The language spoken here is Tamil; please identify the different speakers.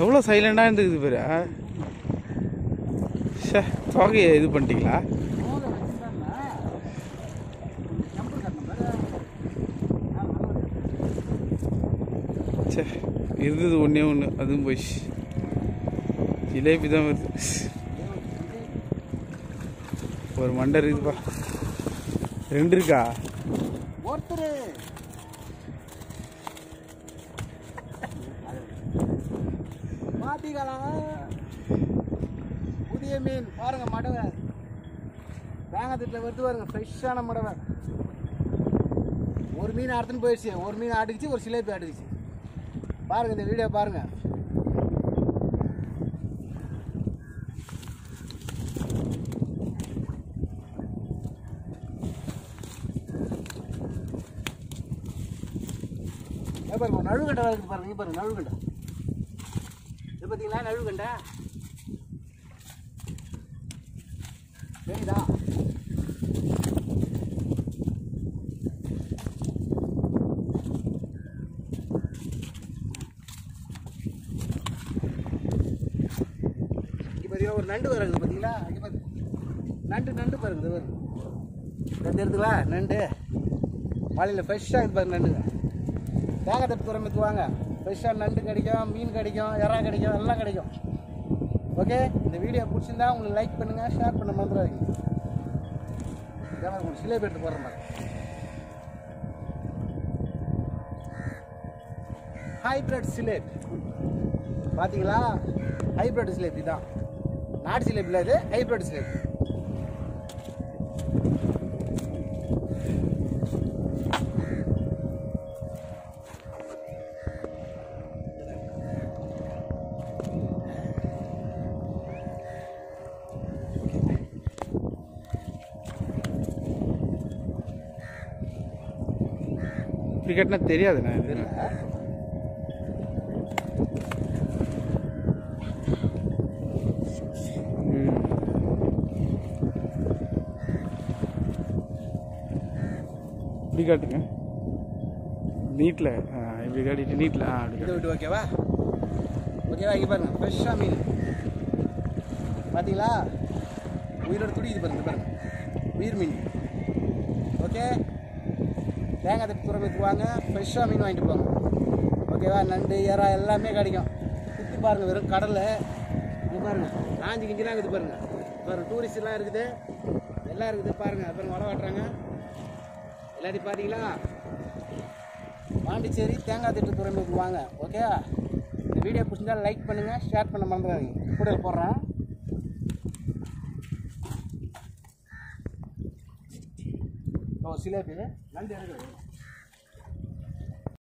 Speaker 1: எவ்வளோ சைலண்டாக இருந்துக்குது பேர். சே, தொகையை இது பண்ணிட்டீங்களா? சே, இருந்தது ஒன்றே ஒன்று, அதுவும் போயிடுச்சு. ஜிலேபி தான் வருது. ஒரு மண்டை இருக்குதுப்பா. 2 இருக்கா?
Speaker 2: ஒருத்தர் மாட்டிக்கலாம். புதிய மீன் பாருங்க, மடவை தேங்காய் வருது பாருங்க, ஃப்ரெஷ்ஷான மடவை. ஒரு மீன் அறுத்துன்னு போயிடுச்சு, ஒரு மீன் அடிச்சு, ஒரு சிலேபி அடிச்சு. பாருங்க இந்த வீடியோ பாருங்க. பாருங்க நழுவுகண்டை இருக்குது பாருங்க. இங்கே பாருங்க நழுவுகண்டை. இது பார்த்தீங்களா நழுவுகண்டை? சரிதா? இங்கே பார்த்தீங்கன்னா ஒரு நண்டு வருது பார்த்தீங்களா? இங்கே பாருங்க நண்டு பாருங்க. இது வருது நண்டு இருக்குங்களா? நண்டு மலையில் ஃப்ரெஷ்ஷாக இருக்குது பாருங்க. நண்டுங்க தேங்காய் தட்டு துறைமுகத்துக்கு வாங்க. ஃப்ரெஷ்ஷாக நண்டு கிடைக்கும், மீன் கிடைக்கும், இறா கிடைக்கும், எல்லாம் கிடைக்கும். ஓகே, இந்த வீடியோ பிடிச்சிருந்தா உங்களுக்கு லைக் பண்ணுங்கள், ஷேர் பண்ண மறந்துடாதீங்க. உங்களுக்கு சிலேபி எடுத்து போடுற மாதிரி ஹைப்ரிட் சிலேபி பார்த்தீங்களா? ஹைப்ரிட் சிலேபி தான், நாட்டு சிலேபியில் இது ஹைப்ரிட் சிலேபி.
Speaker 1: இப்படி கட்டினா தெரியாதுண்ணா. இது இப்படி காட்டுங்க, நீட்டில் இப்படி காட்டிட்டு நீட்டில் அப்படி
Speaker 2: விட்டு. ஓகேவா? இங்கே பாருங்க ஃப்ரெஷ்ஷாக மீன் பார்த்தீங்களா? உயிரோட துடிக்குது பாருங்க. உயிர் மீன். ஓகே, தேங்காய் தட்டு துறைமுகத்துக்கு வாங்க, ஃப்ரெஷ்ஷாக மீன் வாங்கிட்டு போங்க. ஓகேவா? நண்டு இறா எல்லாமே கிடைக்கும். சுற்றி பாருங்கள், வெறும் கடலில். இங்கே பாருங்கள் காஞ்சி கிஞ்சிலாம் இருக்குது பாருங்கள். டூரிஸ்ட்லாம் இருக்குது, எல்லாம் இருக்குது பாருங்கள். அப்புறம் வலை வாட்டுறாங்க எல்லாத்தையும் பார்த்தீங்களா? பாண்டிச்சேரி தேங்காய் தட்டு துறைமுகத்துக்கு வாங்க. ஓகேவா? இந்த வீடியோ பிடிச்சிருந்தா லைக் பண்ணுங்கள், ஷேர் பண்ண மறந்துடாதீங்க. கூட போடுறேன். சிலேபி நண்டு இருக்குது.